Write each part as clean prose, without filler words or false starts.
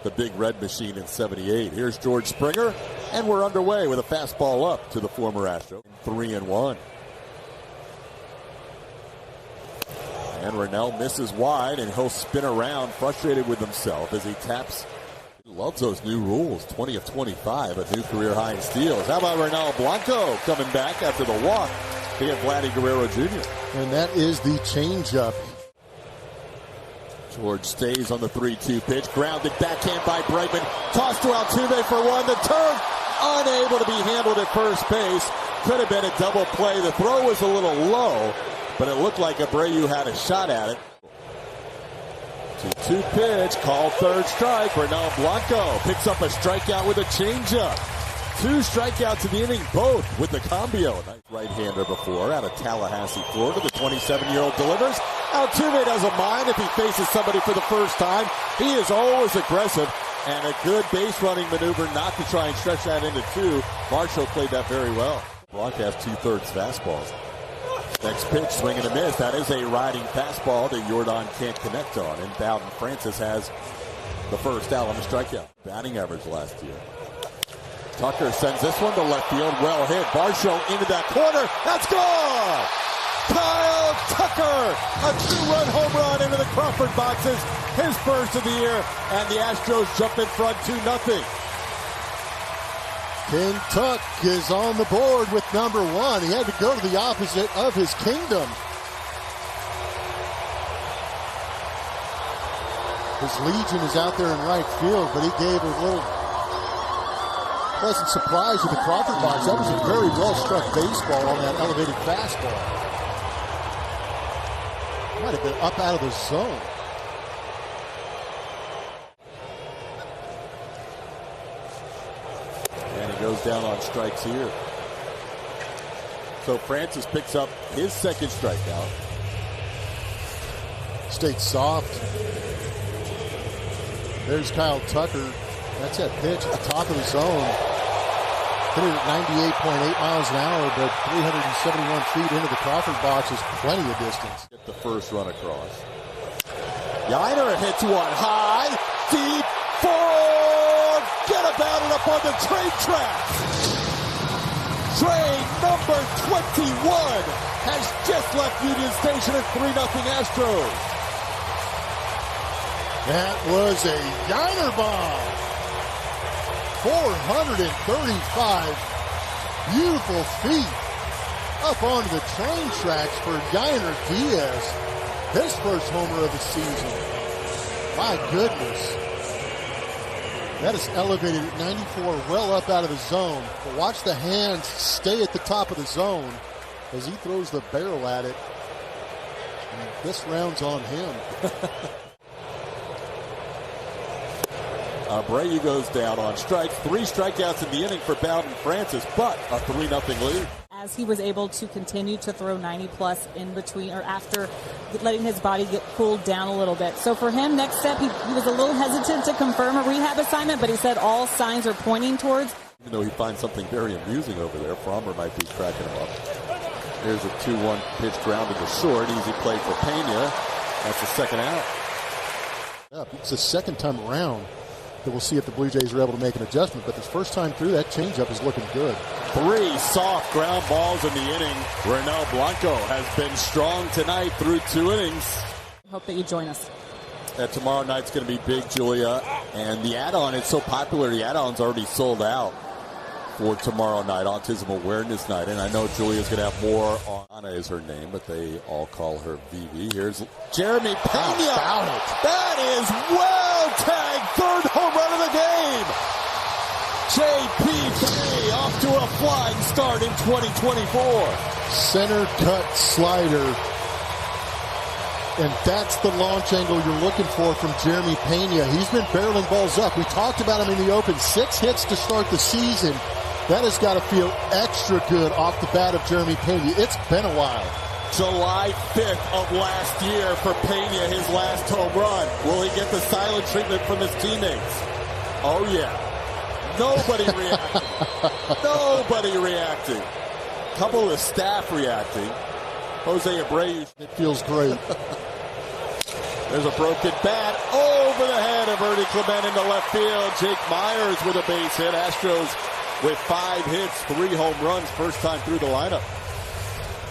The big red machine in 78. Here's George Springer, and we're underway with a fastball up to the former Astro. 3-1. And Rennell misses wide, and he'll spin around, frustrated with himself as he taps. He loves those new rules. 20 of 25, a new career high in steals. How about Rennell Blanco coming back after the walk to get Vladdy Guerrero Jr.? And that is the changeup. George stays on the 3-2 pitch. Grounded backhand by Bregman. Tossed to Altuve for one. The turn unable to be handled at first base. Could have been a double play. The throw was a little low, but it looked like Abreu had a shot at it. 2-2 pitch. Called third strike. Rennell Blanco picks up a strikeout with a changeup. 2 strikeouts in the inning, both with the combio. Nice right-hander before out of Tallahassee, Florida. The 27-year-old delivers. Altuve doesn't mind if he faces somebody for the first time. He is always aggressive, and a good base-running maneuver not to try and stretch that into 2. Marshall played that very well. Blanco has 2/3 fastballs. Next pitch, swing and a miss. That is a riding fastball that Jordan can't connect on. And Bowden Francis has the first out on the strikeout. Batting average last year. Tucker sends this one to left field. Well hit. Varsho into that corner. That's gone! Kyle Tucker! A 2-run home run into the Crawford boxes. His first of the year. And the Astros jump in front 2-0. King Tuck is on the board with number 1. He had to go to the opposite of his kingdom. His Legion is out there in right field, but he gave a little pleasant surprise to the Crawford box. That was a very well-struck baseball on that elevated fastball. Might have been up out of the zone. And he goes down on strikes here. So Francis picks up his second strikeout. Stayed soft. There's Kyle Tucker. That's that pitch at the top of the zone. Hit it at 98.8 miles an hour, but 371 feet into the Crawford box is plenty of distance. Get the first run across. Yiner hits one high, deep, forget about it up on the train tracks. Train number 21 has just left Union Station at 3-0 Astros. That was a Yiner bomb. 435 beautiful feet up onto the train tracks for Yiner Diaz. His first homer of the season. My goodness. That is elevated at 94, well up out of the zone. But watch the hands stay at the top of the zone as he throws the barrel at it. And this round's on him. Abreu goes down on strikes. 3 strikeouts in the inning for Bowden Francis, but a 3-0 lead. As he was able to continue to throw 90-plus in between or after letting his body get cooled down a little bit. So for him, next step, he was a little hesitant to confirm a rehab assignment, but he said all signs are pointing towards. Even though he finds something very amusing over there, Frommer might be cracking him up. Here's a 2-1 pitch grounded to short. Easy play for Peña. That's the second out. It's the second time around. We'll see if the Blue Jays are able to make an adjustment, but this first time through, that changeup is looking good. 3 soft ground balls in the inning. Rennell Blanco has been strong tonight through 2 innings. Hope that you join us. Tomorrow night's going to be big, Julia, and the add-on is so popular. The add-on's already sold out for tomorrow night, Autism Awareness Night, and I know Julia's going to have more on. Anna is her name, but they all call her Vivi. Here's Jeremy Peña. That is well tagged, 3rd home run of the game. J.P. Peña off to a flying start in 2024. Center cut slider. And that's the launch angle you're looking for from Jeremy Peña. He's been barreling balls up. We talked about him in the open. 6 hits to start the season. That has got to feel extra good off the bat of Jeremy Peña. It's been a while. July 5th of last year for Peña, his last home run. Will he get the silent treatment from his teammates? Oh, yeah. Nobody reacting. Nobody reacting. Couple of the staff reacting. Jose Abreu. It feels great. There's a broken bat. Oh, over the head of Ernie Clement into left field. Jake Myers with a base hit. Astros with 5 hits, 3 home runs, first time through the lineup.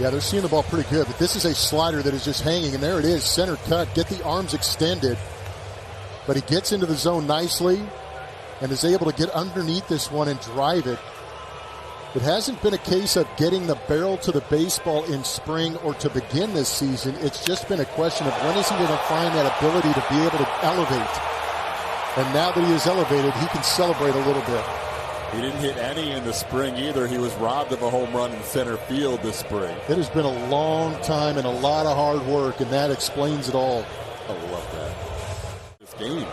Yeah, they're seeing the ball pretty good, but this is a slider that is just hanging, and there it is, center cut, get the arms extended. But he gets into the zone nicely and is able to get underneath this one and drive it. It hasn't been a case of getting the barrel to the baseball in spring or to begin this season. It's just been a question of when is he going to find that ability to be able to elevate. And now that he is elevated, he can celebrate a little bit. He didn't hit any in the spring either. He was robbed of a home run in center field this spring. It has been a long time and a lot of hard work, and that explains it all. I love that. This game.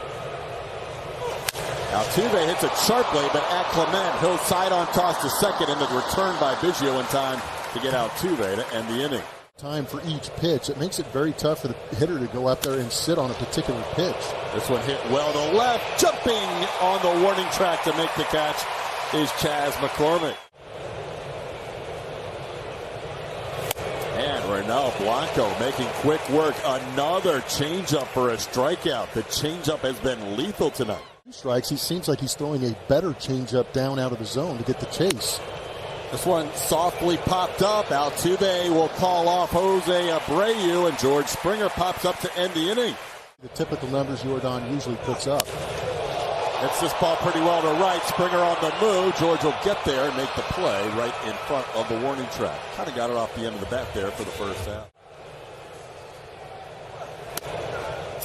Altuve hits it sharply, but at Clement, he'll side on toss to second, and the return by Biggio in time to get Altuve to end the inning. Time for each pitch. It makes it very tough for the hitter to go out there and sit on a particular pitch. This one hit well to left, jumping on the warning track to make the catch is Chas McCormick. And Ronel Blanco making quick work. Another changeup for a strikeout. The changeup has been lethal tonight. Strikes. He seems like he's throwing a better changeup down out of the zone to get the chase. This one softly popped up. Altuve will call off Jose Abreu, and George Springer pops up to end the inning. The typical numbers Jordan usually puts up. Hits this ball pretty well to right. Springer on the move. George will get there and make the play right in front of the warning track. Kind of got it off the end of the bat there for the first out.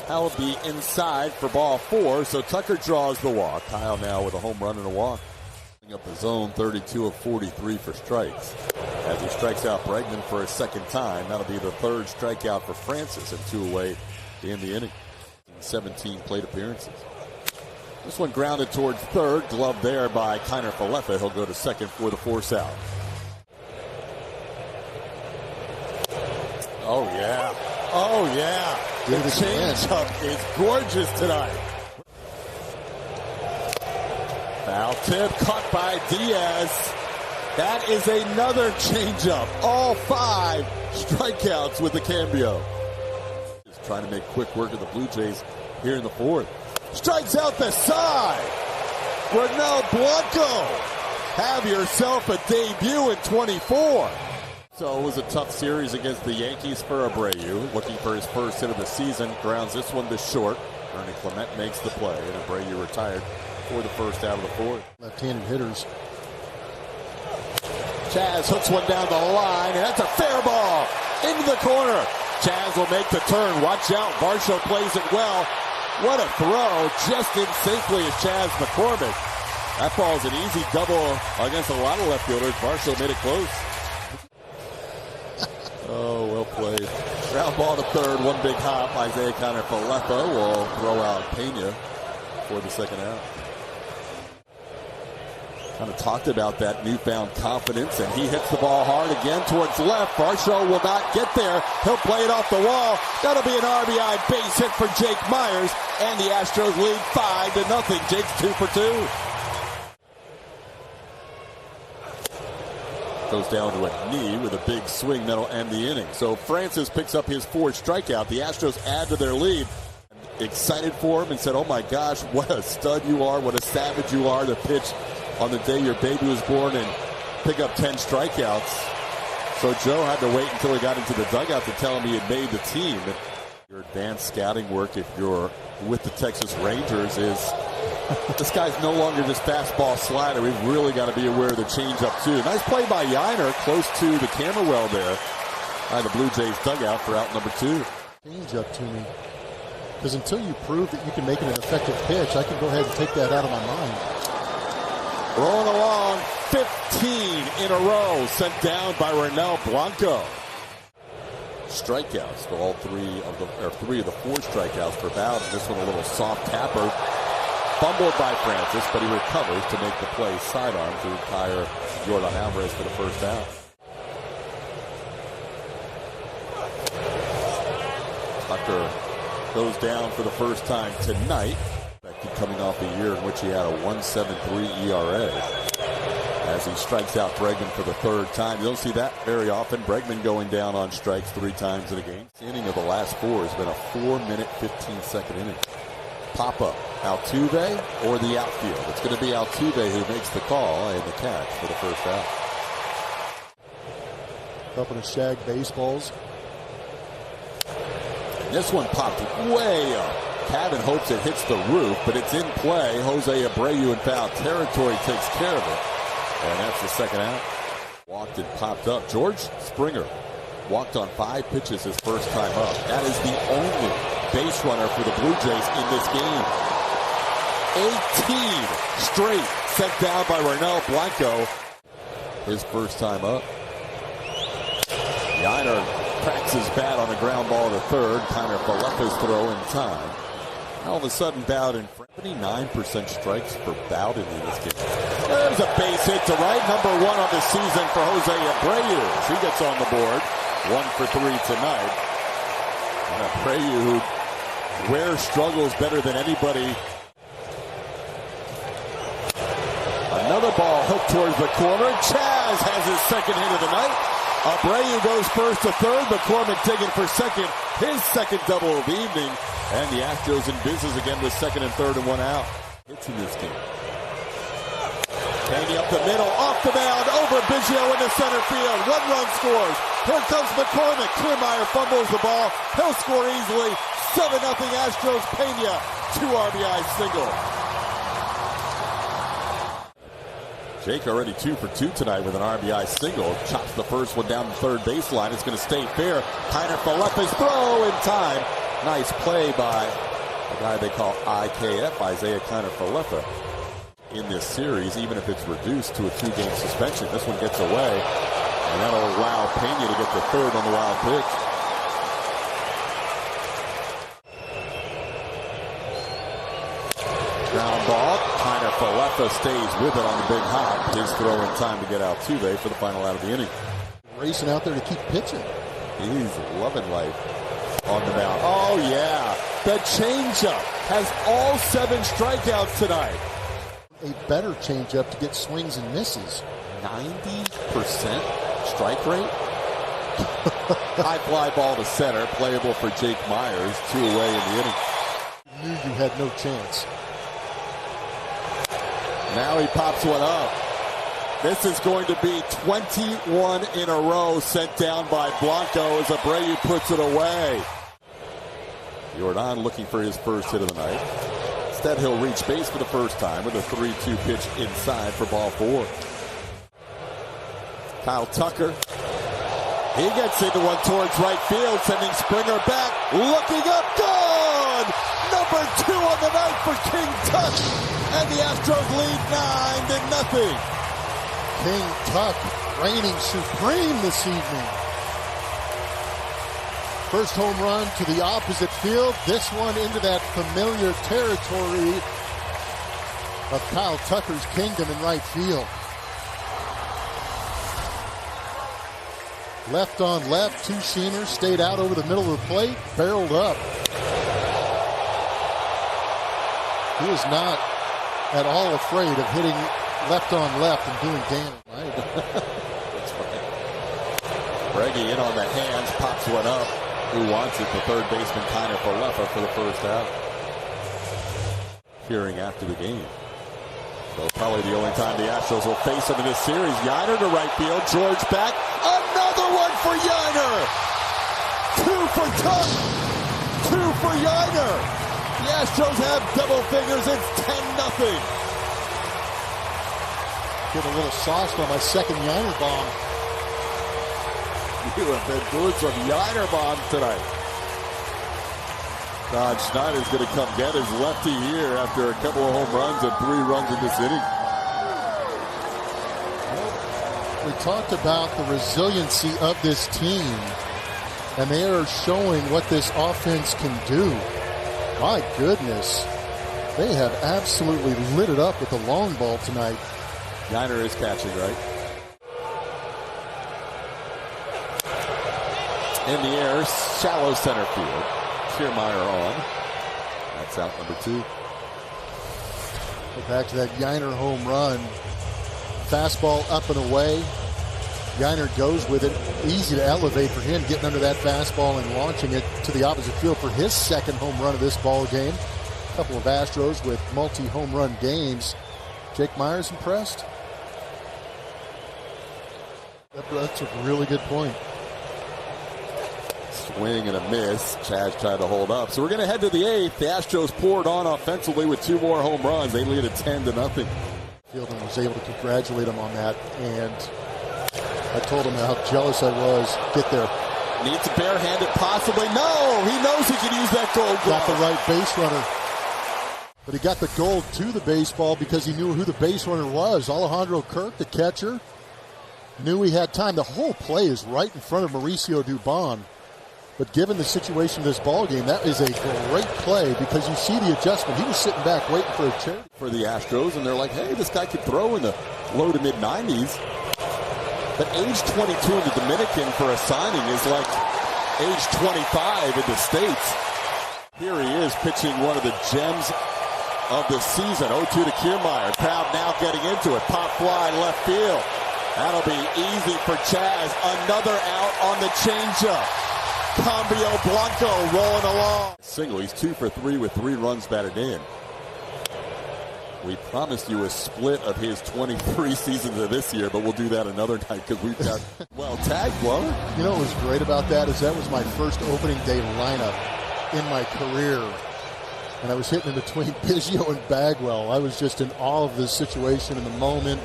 That will be inside for ball 4, so Tucker draws the walk. Kyle now with a home run and a walk. Up the zone, 32 of 43 for strikes. As he strikes out Bregman for a second time, that'll be the 3rd strikeout for Francis, and 2 away to end the inning. 17 plate appearances. This one grounded towards 3rd, glove there by Kiner Falefa. He'll go to second for the force out. Oh yeah, oh yeah. The changeup is gorgeous tonight. Foul tip caught by Diaz. That is another changeup. All 5 strikeouts with the cambio. Just trying to make quick work of the Blue Jays here in the 4th. Strikes out the side. Ronel Blanco. Have yourself a debut in 24. So it was a tough series against the Yankees for Abreu. Looking for his first hit of the season. Grounds this one to short. Ernie Clement makes the play, and Abreu retired for the first out of the 4th. Left-handed hitters. Chas hooks one down the line, and that's a fair ball into the corner. Chas will make the turn. Watch out. Varsho plays it well. What a throw. Just in safely as Chas McCormick. That ball is an easy double against a lot of left fielders. Varsho made it close. Oh, well played. Ground ball to 3rd. One big hop. Isaiah Kiner Falefa will throw out Peña for the second out. Kind of talked about that newfound confidence, and he hits the ball hard again towards left. Varsho will not get there. He'll play it off the wall. That'll be an RBI base hit for Jake Myers, and the Astros lead 5-0. Jake's 2 for 2. Goes down to a knee with a big swing that'll end the inning. So Francis picks up his 4th strikeout. The Astros add to their lead. Excited for him and said, oh my gosh, what a stud you are, what a savage you are to pitch on the day your baby was born and pick up 10 strikeouts. So Joe had to wait until he got into the dugout to tell him he had made the team. Your advanced scouting work, if you're with the Texas Rangers, is this guy's no longer just fastball slider. We've really got to be aware of the changeup too. Nice play by Yiner, close to the camera well there by the Blue Jays dugout for out number 2. Changeup to me. Because until you prove that you can make it an effective pitch, I can go ahead and take that out of my mind. Rolling along, 15 in a row sent down by Ronel Blanco. Strikeouts to all 3 of the 4 strikeouts for Bowden. This one a little soft tapper. Fumbled by Francis, but he recovers to make the play sidearm to retire Jordan Alvarez for the first out. Tucker goes down for the first time tonight. Coming off a year in which he had a 1.73 ERA. As he strikes out Bregman for the 3rd time. You don't see that very often. Bregman going down on strikes 3 times in a game. The inning of the last 4 has been a 4-minute, 15-second inning. pop-up, Altuve or the outfield? It's going to be Altuve who makes the call and the catch for the first out. Couple of shag baseballs. This one popped way up. Cabin hopes it hits the roof, but it's in play. Jose Abreu in foul territory takes care of it. And that's the second out. Walked and popped up. George Springer walked on 5 pitches his first time up. That is the only base runner for the Blue Jays in this game. 18 straight sent down by Blanco. His first time up. Yainer cracks his bat on a ground ball to third. Kind of Falefa's throw in time. All of a sudden, Bowden, 79% strikes for Bowden in this game. There's a base hit to right. Number 1 on the season for Jose Abreu. He gets on the board. 1 for 3 tonight. And Abreu, who wears struggles better than anybody. Another ball hooked towards the corner. Chaz has his second hit of the night. Abreu goes first to third. McCormick digging for second. His second double of the evening. And the Astros in business again with second and third and 1 out. Hits in this game. Peña up the middle, off the mound, over Biggio into center field. 1 run scores. Here comes McCormick. Kiermaier fumbles the ball. He'll score easily. 7-0 Astros. Peña, 2 RBI single. Jake already 2 for 2 tonight with an RBI single. Chops the first one down the third baseline. It's going to stay fair. Kiner Falefa's throw in time. Nice play by the guy they call IKF, Isaiah Kiner Falefa. In this series, even if it's reduced to a 2-game suspension, this one gets away. And that'll allow Peña to get the third on the wild pitch. Ground ball. Kiner Falefa stays with it on the big hop. His throw in time to get Altuve for the final out of the inning. Racing out there to keep pitching. He's loving life on the mound. Oh, yeah. The changeup has all 7 strikeouts tonight. A better changeup to get swings and misses. 90% strike rate. High fly ball to center. Playable for Jake Myers. 2 away in the inning. You knew you had no chance. Now he pops one up. This is going to be 21 in a row sent down by Blanco as Abreu puts it away. Jordan looking for his first hit of the night. Instead, he'll reach base for the first time with a 3-2 pitch inside for ball 4. Kyle Tucker. He gets into one towards right field, sending Springer back. Looking up, gone! Number 2 on the night for King Tuck. And the Astros lead 9-0. King Tuck reigning supreme this evening. First home run to the opposite field. This one into that familiar territory of Kyle Tucker's kingdom in right field. Left on left, 2-seamer, stayed out over the middle of the plate, barreled up. He is not at all afraid of hitting left on left and doing damage. Right? That's right. Breggy in on the hands, pops one up. Who wants it? The third baseman Kiner Falefa for the first out. Hearing after the game. So probably the only time the Astros will face him in this series. Yainer to right field. George back. Another one for Yainer. 2 for Tuck. 2 for Yainer. The Astros have double figures. It's 10-0. Get a little sauced on my second Yainer bomb. You have been doing some Yainer bombs tonight. Todd Schneider's going to come get his lefty here after a couple of home runs and 3 runs in this inning. We talked about the resiliency of this team, and they are showing what this offense can do. My goodness, they have absolutely lit it up with the long ball tonight. Yainer is catching, right? In the air, shallow center field. Kiermaier on. That's out number 2. Go back to that Yainer home run. Fastball up and away. Yainer goes with it. Easy to elevate for him, getting under that fastball and launching it to the opposite field for his second home run of this ball game. A couple of Astros with multi-home run games. Jake Meyers impressed? That's a really good point. Swing and a miss. Chaz tried to hold up. So we're going to head to the 8th. The Astros poured on offensively with 2 more home runs. They lead at 10-0. Fielding was able to congratulate him on that, and I told him how jealous I was. Get there. Needs a barehanded, possibly. No! He knows he can use that gold glove. Got the right base runner. But he got the gold to the baseball because he knew who the base runner was. Alejandro Kirk, the catcher, knew he had time. The whole play is right in front of Mauricio Dubon. But given the situation of this ball game, that is a great play because you see the adjustment. He was sitting back waiting for a chair. For the Astros, and they're like, hey, this guy could throw in the low to mid-90s. But age 22 in the Dominican for a signing is like age 25 in the States. Here he is pitching one of the gems of the season. 0-2 to Kiermaier. Crowd now getting into it. Pop fly left field. That'll be easy for Chaz. Another out on the changeup. Cambio Blanco rolling along. Single. He's 2 for 3 with 3 runs batted in. We promised you a split of his 23 seasons of this year, but we'll do that another night because we've got, well, tag Glover. You know what was great about that is that was my first opening day lineup in my career. And I was hitting in between Biggio and Bagwell. I was just in awe of this situation in the moment.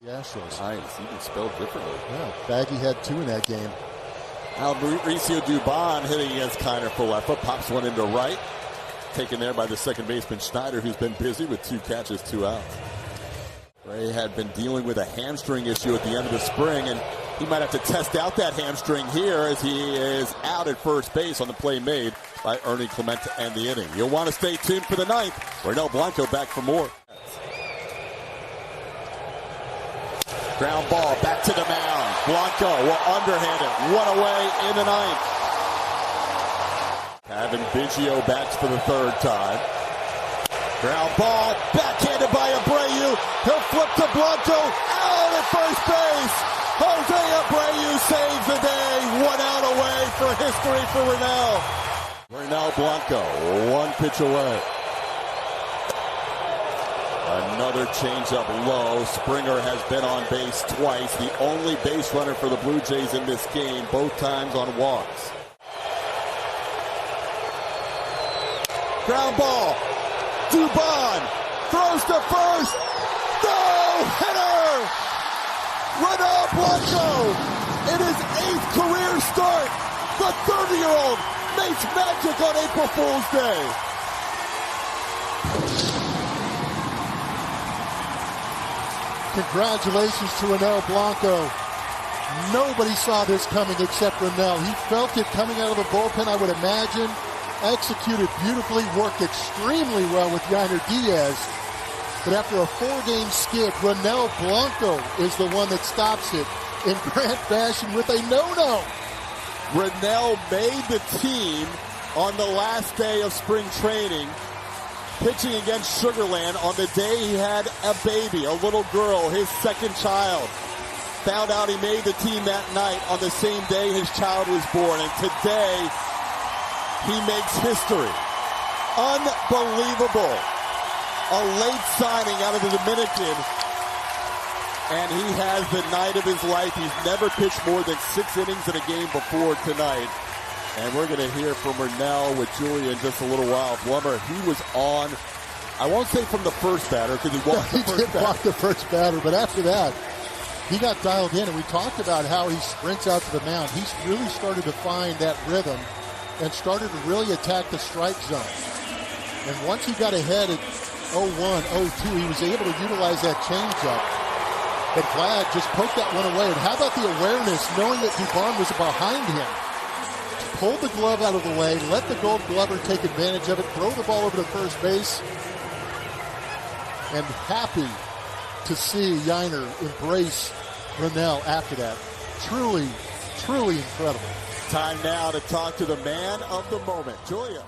The Astros. Nice. Even spelled differently. Yeah, Baggy had 2 in that game. Now Mauricio Dubon hitting against Kiner for left foot. Pops one into right. Taken there by the second baseman Schneider, who's been busy with 2 catches, 2 outs. Ray had been dealing with a hamstring issue at the end of the spring, and he might have to test out that hamstring here as he is out at first base on the play made by Ernie Clement to end the inning. You'll want to stay tuned for the 9th. Renell Blanco back for more. Ground ball back to the mound. Blanco will underhand it. 1 away in the 9th. Having Biggio backs for the 3rd time. Ground ball, backhanded by Abreu. He'll flip to Blanco, out at first base. Jose Abreu saves the day. 1 out away for history for Renell. Renell Blanco, 1 pitch away. Another changeup low. Springer has been on base twice. The only base runner for the Blue Jays in this game, both times on walks. Ground ball. Dubon throws to first. No-hitter! Renell Blanco in his 8th career start. The 30-year-old makes magic on April Fool's Day. Congratulations to Renell Blanco. Nobody saw this coming except Renell. He felt it coming out of the bullpen, I would imagine. Executed beautifully, worked extremely well with Yainer Diaz. But after a 4-game skid, Renell Blanco is the one that stops it in grand fashion with a no-no. Renell made the team on the last day of spring training, pitching against Sugarland on the day he had a baby, a little girl, his 2nd child. Found out he made the team that night on the same day his child was born, and today he makes history. Unbelievable. A late signing out of the Dominican, and he has the night of his life. He's never pitched more than 6 innings in a game before tonight. And we're going to hear from Renell with Julia in just a little while. Blummer, he was on, I won't say from the first batter because he walked the first batter. He did walk the first batter, but after that, he got dialed in, and we talked about how he sprints out to the mound. He's really started to find that rhythm and started to really attack the strike zone. And once he got ahead at 0-1, 0-2, he was able to utilize that changeup. But Vlad just poked that one away. And how about the awareness, knowing that Dubon was behind him? Pulled the glove out of the way, let the Gold Glover take advantage of it, throw the ball over to first base. And happy to see Yainer embrace Renell after that. Truly, truly incredible. Time now to talk to the man of the moment, Julia.